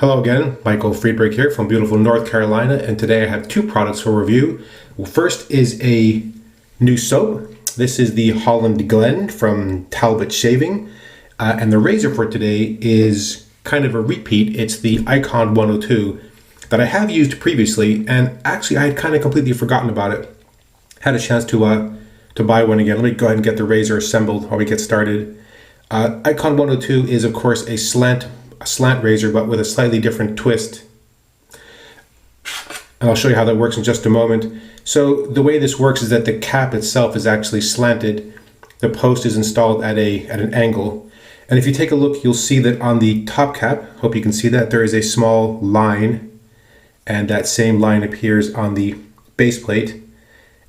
Hello again, Michael Friedberg here from beautiful North Carolina, and today I have two products for review. Well, first is a new soap. This is the Holland Glen from Talbot Shaving, and the razor for today is kind of a repeat. It's the iKon 102 that I have used previously, and actually I had kind of completely forgotten about it. Had a chance to buy one again. Let me go ahead and get the razor assembled while we get started. iKon 102 is of course a slant razor, but with a slightly different twist. And I'll show you how that works in just a moment. So the way this works is that the cap itself is actually slanted. The post is installed at an angle. And if you take a look, you'll see that on the top cap, hope you can see that, there is a small line, and that same line appears on the base plate.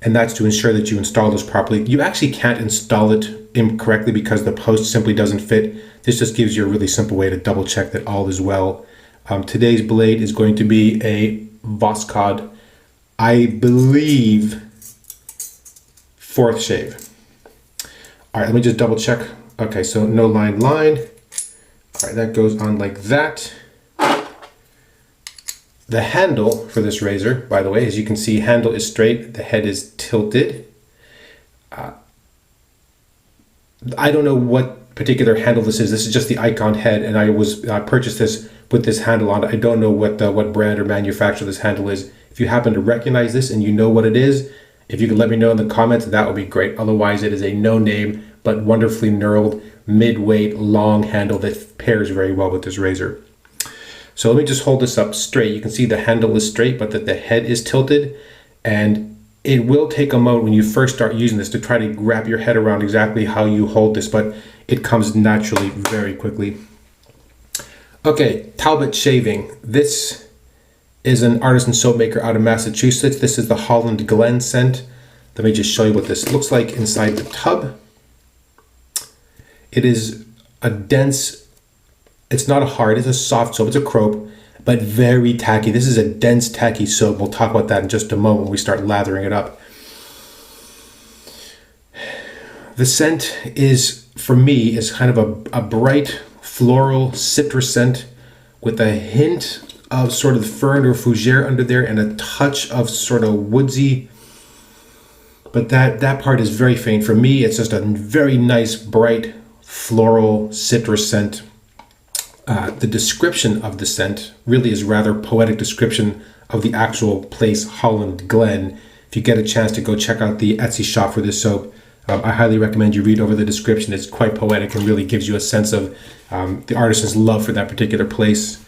And that's to ensure that you install this properly. You actually can't install it incorrectly because the post simply doesn't fit. This just gives you a really simple way to double check that all is well. Today's blade is going to be a Voskhod, I believe, 4th shave. All right, let me just double check. Okay, so no line. All right, that goes on like that. The handle for this razor, by the way, as you can see, handle is straight, the head is tilted. I don't know what particular handle this is. This is just the iKon head, and I purchased this with this handle on it. I don't know what brand or manufacturer this handle is. If you happen to recognize this and you know what it is, if you could let me know in the comments, that would be great. Otherwise, it is a no-name but wonderfully knurled, mid-weight, long handle that pairs very well with this razor. So let me just hold this up straight. You can see the handle is straight, but that the head is tilted, and it will take a moment when you first start using this to try to wrap your head around exactly how you hold this, but it comes naturally very quickly. Okay, Talbot Shaving. This is an artisan soap maker out of Massachusetts. This is the Holland Glen scent. Let me just show you what this looks like inside the tub. It is a dense, it's not a hard, it's a soft soap, it's a crope, but very tacky. This is a dense, tacky soap. We'll talk about that in just a moment when we start lathering it up. The scent is, for me, is kind of a bright floral citrus scent with a hint of sort of fern or fougere under there and a touch of sort of woodsy, but that part is very faint. For me, it's just a very nice, bright, floral citrus scent. The description of the scent really is rather poetic description of the actual place, Holland Glen. If you get a chance to go check out the Etsy shop for this soap, I highly recommend you read over the description. It's quite poetic and really gives you a sense of the artisan's love for that particular place.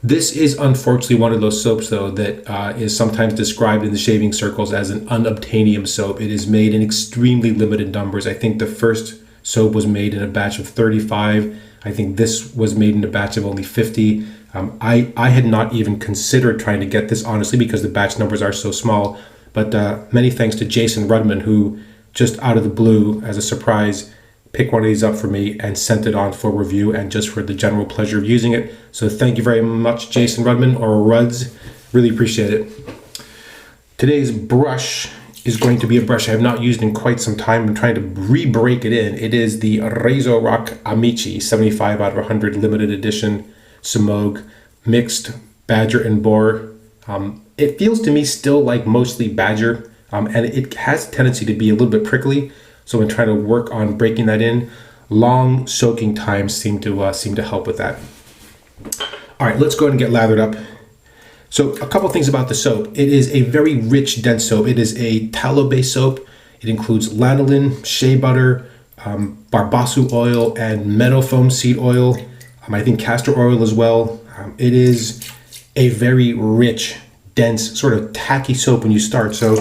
This is unfortunately one of those soaps, though, that is sometimes described in the shaving circles as an unobtainium soap. It is made in extremely limited numbers. I think the first soap was made in a batch of 35. I think this was made in a batch of only 50. I had not even considered trying to get this, honestly, because the batch numbers are so small. But many thanks to Jason Rudman, who just out of the blue, as a surprise, picked one of these up for me and sent it on for review and just for the general pleasure of using it. So thank you very much, Jason Rudman, or Ruds. Really appreciate it. Today's brush is going to be a brush I have not used in quite some time. I'm trying to re-break it in. It is the RazoRock Amici 75 out of 100 limited edition Samog mixed badger and boar. It feels to me still like mostly badger, and it has a tendency to be a little bit prickly. So I'm trying to work on breaking that in. Long soaking times seem to help with that. All right, let's go ahead and get lathered up. So a couple things about the soap. It is a very rich, dense soap. It is a tallow-based soap. It includes lanolin, shea butter, barbasu oil, and meadow foam seed oil. I think castor oil as well. It is a very rich, dense, sort of tacky soap when you start. So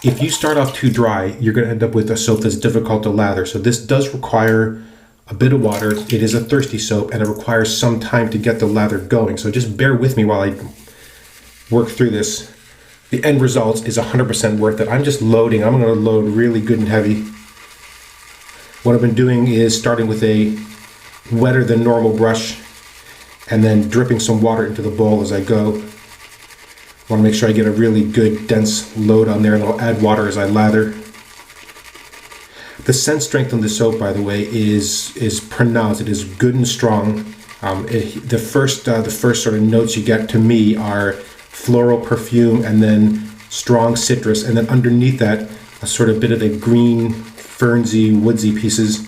if you start off too dry, you're going to end up with a soap that's difficult to lather. So this does require a bit of water. It is a thirsty soap, and it requires some time to get the lather going. So just bear with me while I work through this. The end result is 100% worth it. I'm just loading. I'm going to load really good and heavy. What I've been doing is starting with a wetter than normal brush and then dripping some water into the bowl as I go. I want to make sure I get a really good dense load on there, and I'll add water as I lather. The scent strength on the soap, by the way, is pronounced. It is good and strong. The first sort of notes you get to me are floral perfume and then strong citrus, and then underneath that a sort of bit of the green fernsy woodsy pieces.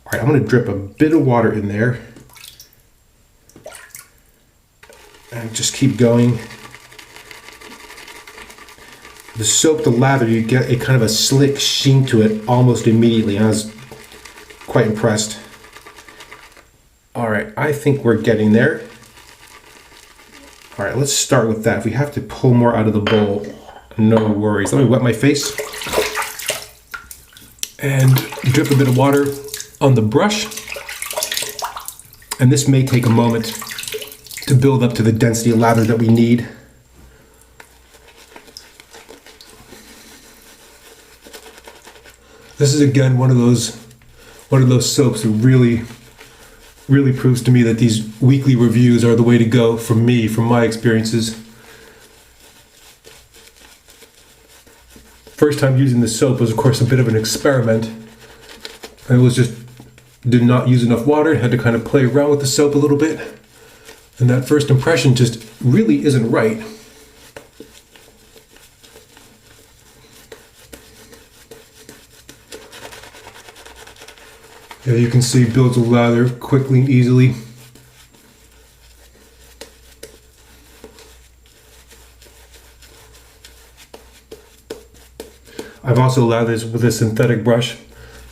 All right, I'm going to drip a bit of water in there and just keep going. The soap, the lather, you get a kind of a slick sheen to it almost immediately. I was quite impressed. All right, I think we're getting there. All right, let's start with that. If we have to pull more out of the bowl, no worries. Let me wet my face and drip a bit of water on the brush. And this may take a moment to build up to the density of lather that we need. This is again one of those soaps that really proves to me that these weekly reviews are the way to go from my experiences. First time using this soap was of course a bit of an experiment. I did not use enough water, had to kind of play around with the soap a little bit. And that first impression just really isn't right. Yeah, you can see it builds a lather quickly and easily. I've also lathered this with a synthetic brush,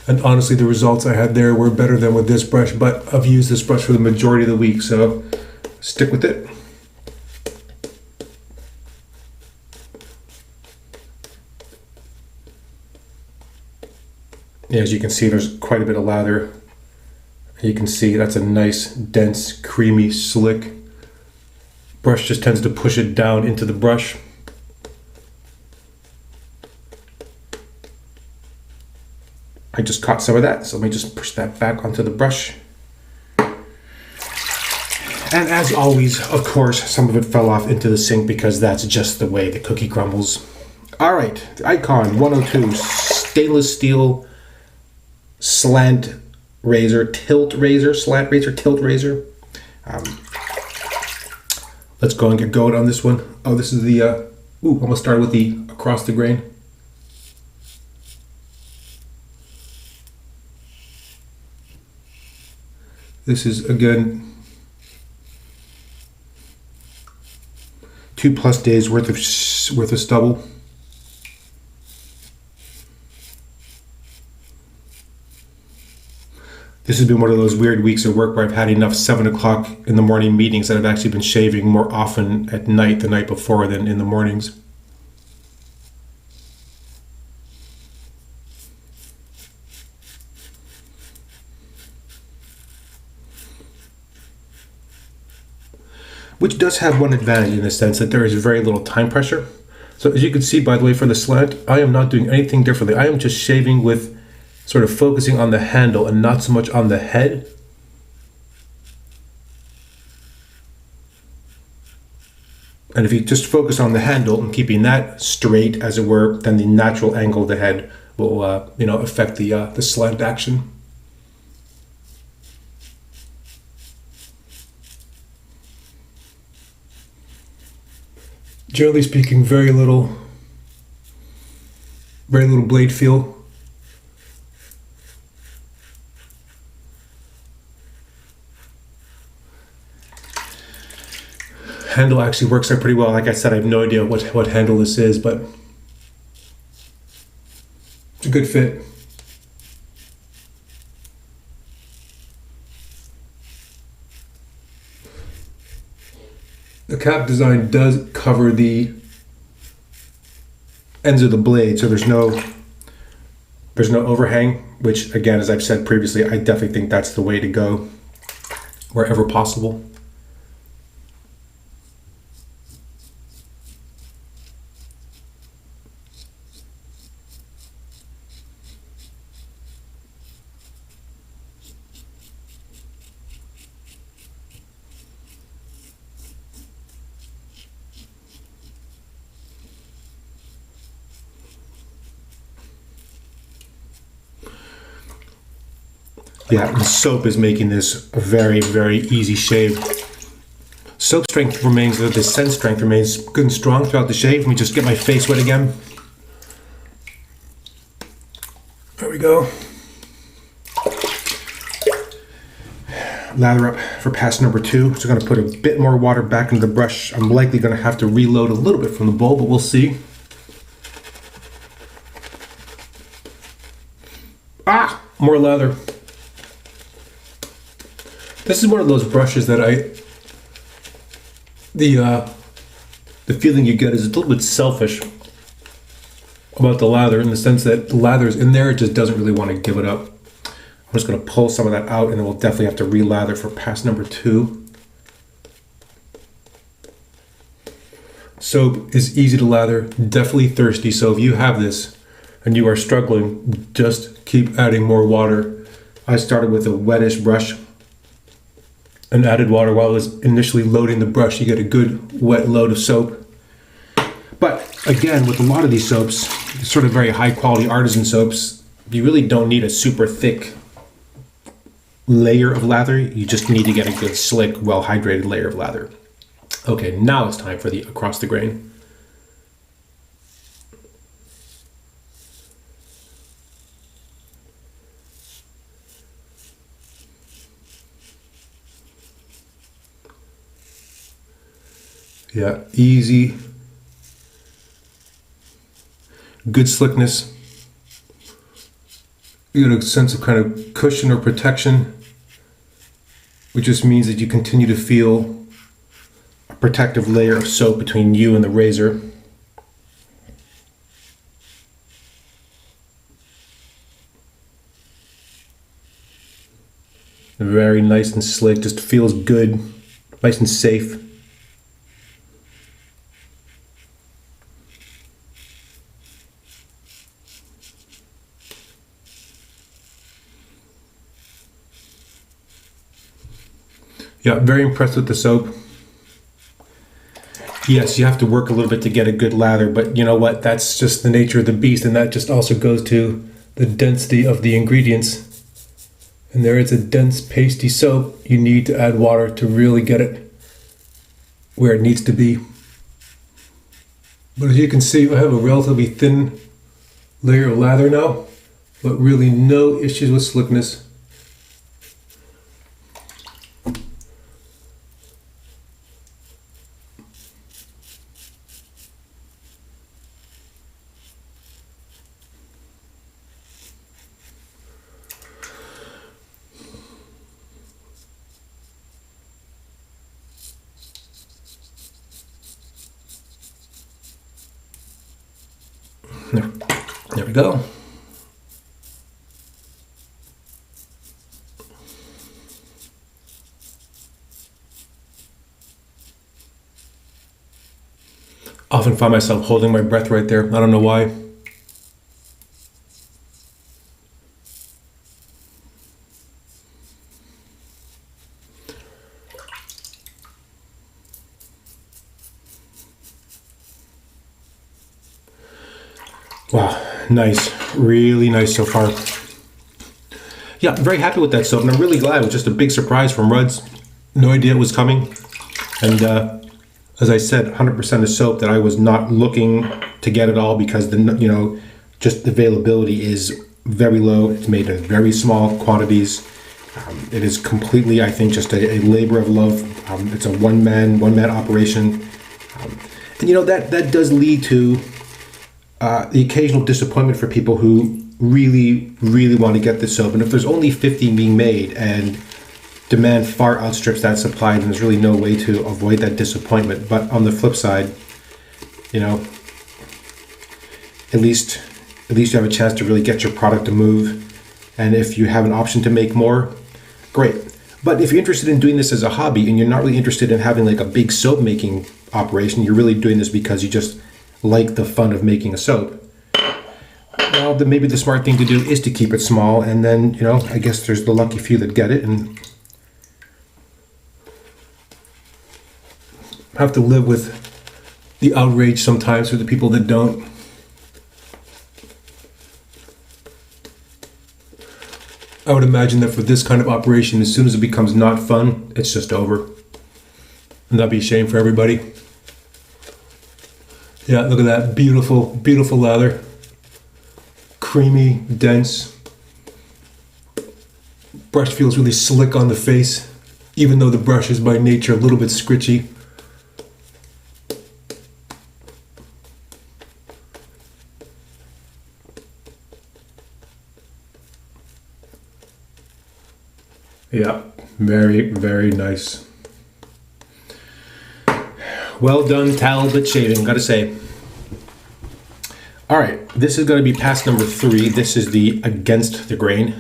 and honestly the results I had there were better than with this brush, but I've used this brush for the majority of the week, so stick with it. Yeah, as you can see, there's quite a bit of lather. You can see that's a nice, dense, creamy, slick. Brush just tends to push it down into the brush. I just caught some of that, so let me just push that back onto the brush. And as always, of course, some of it fell off into the sink because that's just the way the cookie crumbles. All right, the iKon 102 stainless steel slant razor, tilt razor, slant razor, tilt razor. Let's go and get going on this one. Oh, this is the, I'm gonna start with the across the grain. This is, again, 2+ days worth of stubble. This has been one of those weird weeks of work where I've had enough 7 o'clock in the morning meetings that I've actually been shaving more often at night, the night before, than in the mornings. Which does have one advantage in the sense that there is very little time pressure. So as you can see, by the way, for the slant, I am not doing anything differently. I am just shaving with sort of focusing on the handle and not so much on the head. And if you just focus on the handle and keeping that straight, as it were, then the natural angle of the head will, affect the slant action. Generally speaking, very little blade feel. Handle actually works out pretty well. Like I said, I have no idea what handle this is, but it's a good fit. The cap design does cover the ends of the blade, so there's no overhang, which again, as I've said previously, I definitely think that's the way to go wherever possible. Yeah, the soap is making this a very, very easy shave. Soap strength remains, the scent strength remains good and strong throughout the shave. Let me just get my face wet again. There we go. Lather up for pass number 2. So I'm going to put a bit more water back into the brush. I'm likely going to have to reload a little bit from the bowl, but we'll see. Ah, more lather. This is one of those brushes that the feeling you get is a little bit selfish about the lather, in the sense that the lather is in there, it just doesn't really want to give it up. I'm just going to pull some of that out, and then we'll definitely have to re-lather for pass number 2. Soap is easy to lather, definitely thirsty, so if you have this and you are struggling, just keep adding more water. I started with a wettish brush and added water while I was initially loading the brush. You get a good wet load of soap. But again, with a lot of these soaps, sort of very high quality artisan soaps, you really don't need a super thick layer of lather. You just need to get a good slick, well hydrated layer of lather. Okay, now it's time for the across the grain. Yeah, easy, good slickness. You get a sense of kind of cushion or protection, which just means that you continue to feel a protective layer of soap between you and the razor. Very nice and slick, just feels good, nice and safe. Yeah, very impressed with the soap. Yes, you have to work a little bit to get a good lather, but you know what? That's just the nature of the beast, and that just also goes to the density of the ingredients. And there is a dense, pasty soap. You need to add water to really get it where it needs to be. But as you can see, I have a relatively thin layer of lather now, but really no issues with slickness. There we go. Often find myself holding my breath right there. I don't know why. Wow, nice, really nice so far. Yeah, I'm very happy with that soap, and I'm really glad. It was just a big surprise from Rudd's. No idea it was coming. And as I said, 100% of soap that I was not looking to get at all, because just the availability is very low. It's made in very small quantities. It is completely, I think, just a labor of love. It's a one-man operation. And that does lead to the occasional disappointment for people who really, really want to get this soap. And if there's only 50 being made and demand far outstrips that supply, then there's really no way to avoid that disappointment. But on the flip side, at least you have a chance to really get your product to move. And if you have an option to make more, great. But if you're interested in doing this as a hobby and you're not really interested in having like a big soap making operation, you're really doing this because you just like the fun of making a soap, well, then maybe the smart thing to do is to keep it small, and then, I guess there's the lucky few that get it and have to live with the outrage sometimes for the people that don't. I would imagine that for this kind of operation, as soon as it becomes not fun, it's just over. And that'd be a shame for everybody. Yeah, look at that. Beautiful, beautiful lather. Creamy, dense. Brush feels really slick on the face, even though the brush is by nature a little bit scritchy. Yeah, very, very nice. Well done, Talbot Shaving, gotta say. All right, this is gonna be pass number 3. This is the against the grain.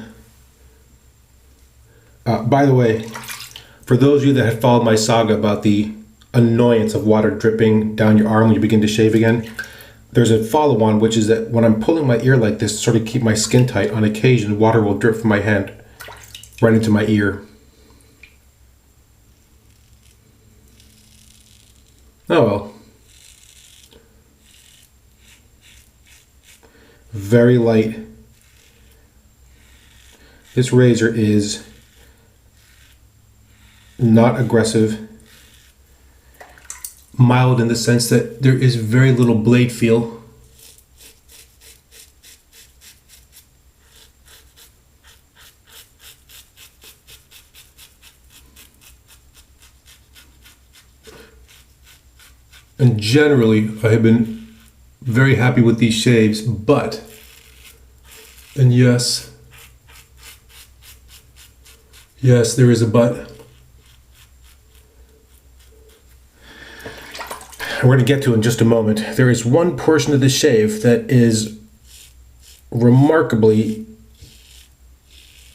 By the way, for those of you that have followed my saga about the annoyance of water dripping down your arm when you begin to shave again, there's a follow-on, which is that when I'm pulling my ear like this to sort of keep my skin tight, on occasion water will drip from my hand right into my ear. Oh well. Very light. This razor is not aggressive. Mild in the sense that there is very little blade feel. And generally, I have been very happy with these shaves, but, and yes, there is a but. We're going to get to in just a moment. There is one portion of the shave that is remarkably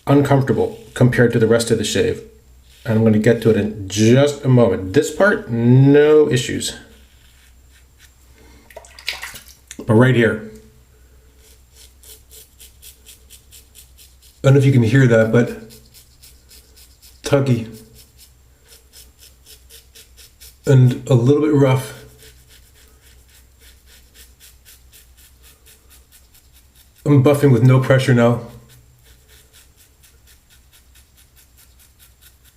uncomfortable compared to the rest of the shave. And I'm going to get to it in just a moment. This part, no issues. But right here, I don't know if you can hear that, but tuggy and a little bit rough. I'm buffing with no pressure now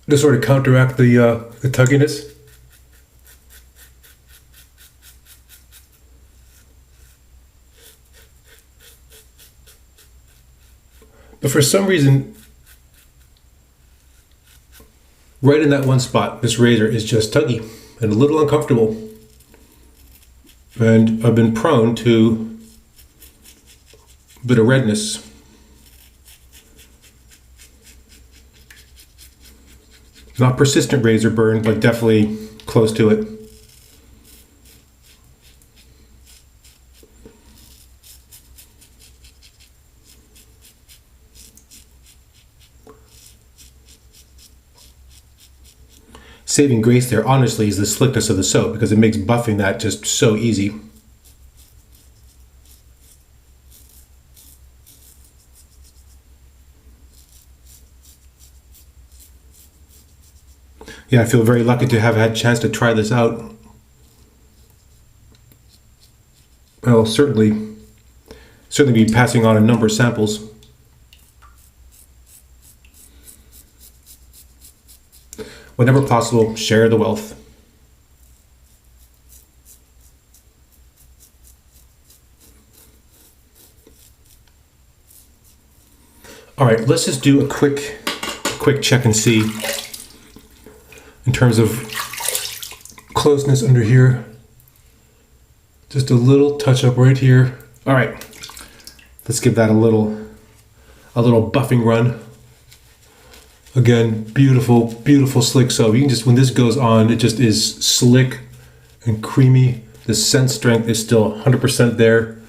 to sort of counteract the tugginess. But for some reason, right in that one spot, this razor is just tuggy and a little uncomfortable. And I've been prone to a bit of redness. Not persistent razor burn, but definitely close to it. Saving grace there, honestly, is the slickness of the soap, because it makes buffing that just so easy. Yeah, I feel very lucky to have had a chance to try this out. I'll certainly be passing on a number of samples. Whenever possible, share the wealth. All right, let's just do a quick check and see in terms of closeness under here. Just a little touch up right here. All right, let's give that a little buffing run. Again, beautiful, beautiful slick soap. You can just, when this goes on, it just is slick and creamy. The scent strength is still 100% there.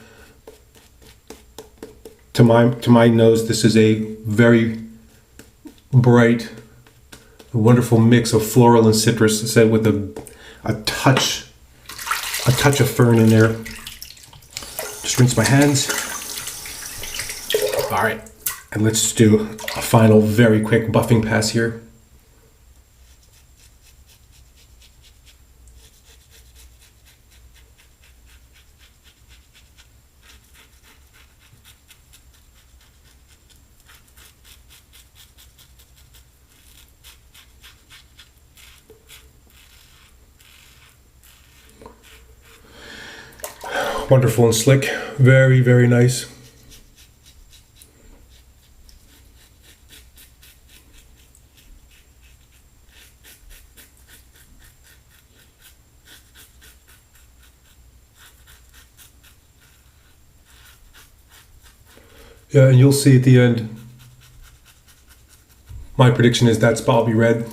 To my nose, this is a very bright, wonderful mix of floral and citrus, said with a touch of fern in there. Just rinse my hands. All right. And let's do a final very quick buffing pass here. Wonderful and slick. Very, very nice. Yeah, and you'll see at the end, my prediction is that spot will be red.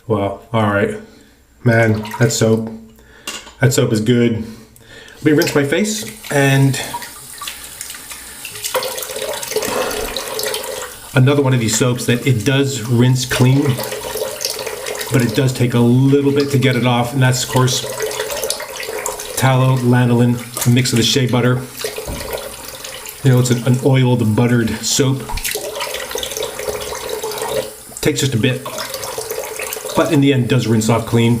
Wow, all right. Man, that soap is good. Let me rinse my face, and another one of these soaps that it does rinse clean, but it does take a little bit to get it off, and that's of course tallow, lanolin, a mix of the shea butter. You know, it's an oiled, buttered soap. Takes just a bit, but in the end does rinse off clean.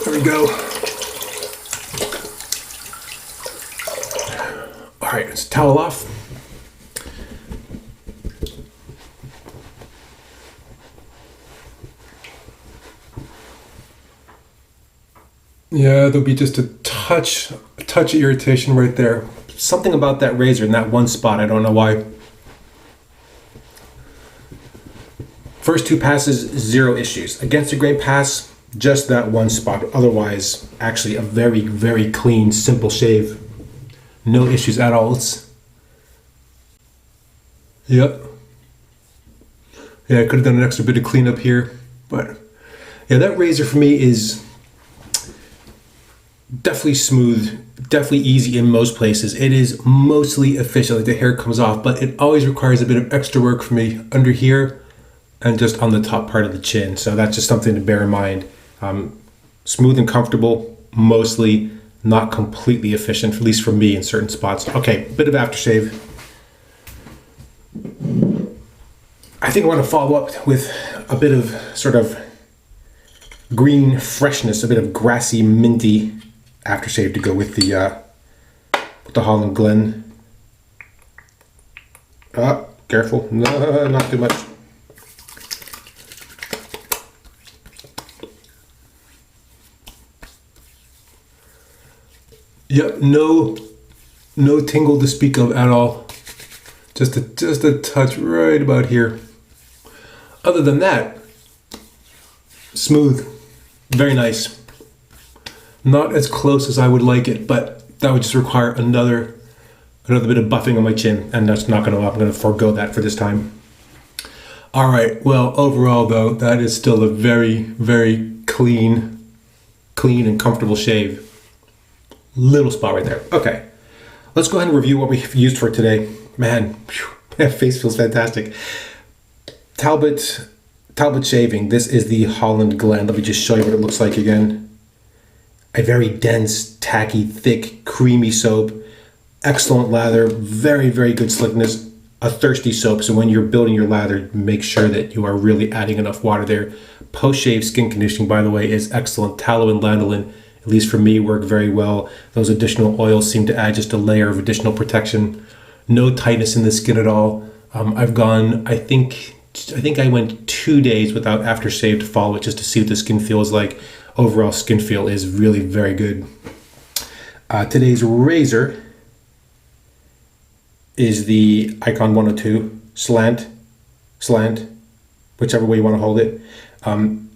There we go. All right, let's towel off. Yeah, there'll be just a touch of irritation right there. Something about that razor in that one spot, I don't know why. First two passes, zero issues. Against the grain pass, just that one spot. Otherwise, actually a very, very clean, simple shave. No issues at all. Yep. Yeah, I could have done an extra bit of cleanup here. But yeah, that razor for me is definitely smooth, definitely easy in most places. It is mostly efficient, like the hair comes off, but it always requires a bit of extra work for me under here and just on the top part of the chin. So that's just something to bear in mind. Smooth and comfortable, mostly, not completely efficient, at least for me in certain spots. Okay, bit of aftershave. I think I want to follow up with a bit of sort of green freshness, a bit of grassy, minty aftershave to go with the Holland Glen. Careful, no, not too much. Yep, no tingle to speak of at all. Just a touch right about here. Other than that, smooth, very nice. Not as close as I would like it, but that would just require another bit of buffing on my chin, and that's not gonna. I'm gonna forego that for this time. All right. Well, overall though, that is still a very, very clean and comfortable shave. Little spot right there. Okay, let's go ahead and review what we've used for today. Man, that face feels fantastic. Talbot Shaving. This is the Holland Glen. Let me just show you what it looks like again. A very dense, tacky, thick, creamy soap. Excellent lather. Very, very good slickness. A thirsty soap, so when you're building your lather, make sure that you are really adding enough water there. Post-shave skin conditioning, by the way, is excellent. Tallow and lanolin, at least for me, work very well. Those additional oils seem to add just a layer of additional protection. No tightness in the skin at all. I've gone, I think I went 2 days without aftershave to follow it just to see what the skin feels like. Overall skin feel is really very good. Today's razor is the iKon 102 Slant, whichever way you want to hold it.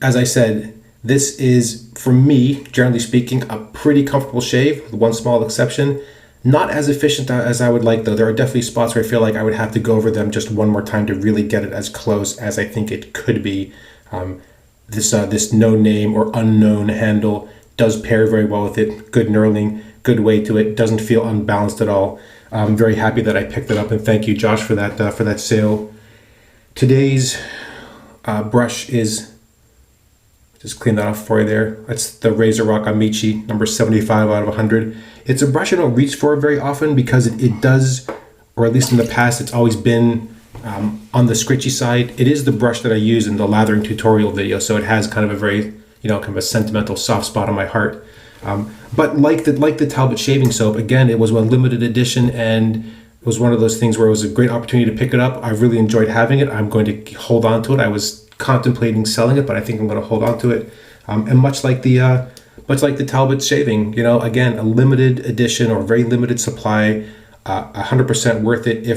As I said, this is, for me, generally speaking, a pretty comfortable shave, with one small exception. Not as efficient as I would like, though. There are definitely spots where I feel like I would have to go over them just one more time to really get it as close as I think it could be. This no name or unknown handle does pair very well with it. Good knurling, good weight to it. Doesn't feel unbalanced at all. I'm very happy that I picked it up, and thank you, Josh, for that sale. Today's brush is, just clean that off for you there. That's the RazoRock Amici, number 75 out of 100. It's a brush I don't reach for very often because it does, or at least in the past, it's always been On the scritchy side, it is the brush that I use in the lathering tutorial video, so it has kind of a very, kind of a sentimental soft spot on my heart. But like the Talbot shaving soap, again, it was a limited edition, and it was one of those things where it was a great opportunity to pick it up. I really enjoyed having it. I'm going to hold on to it. I was contemplating selling it, but I think I'm going to hold on to it. And much like the Talbot shaving, again, a limited edition or very limited supply, 100% worth it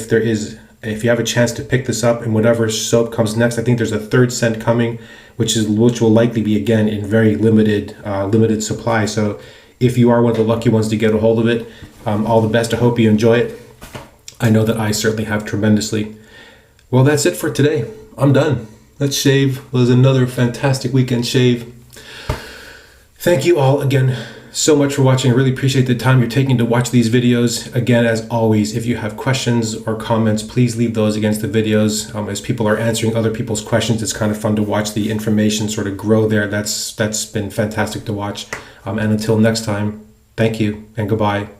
if you have a chance to pick this up. And whatever soap comes next, I think there's a third scent coming, which will likely be, again, in very limited supply. So if you are one of the lucky ones to get a hold of it, all the best. I hope you enjoy it. I know that I certainly have tremendously. Well, that's it for today. I'm done. Let's shave. It was another fantastic weekend shave. Thank you all again so much for watching. I really appreciate the time you're taking to watch these videos. Again, as always, if you have questions or comments, please leave those against the videos. As people are answering other people's questions, it's kind of fun to watch the information sort of grow there. That's been fantastic to watch. And until next time, thank you and goodbye.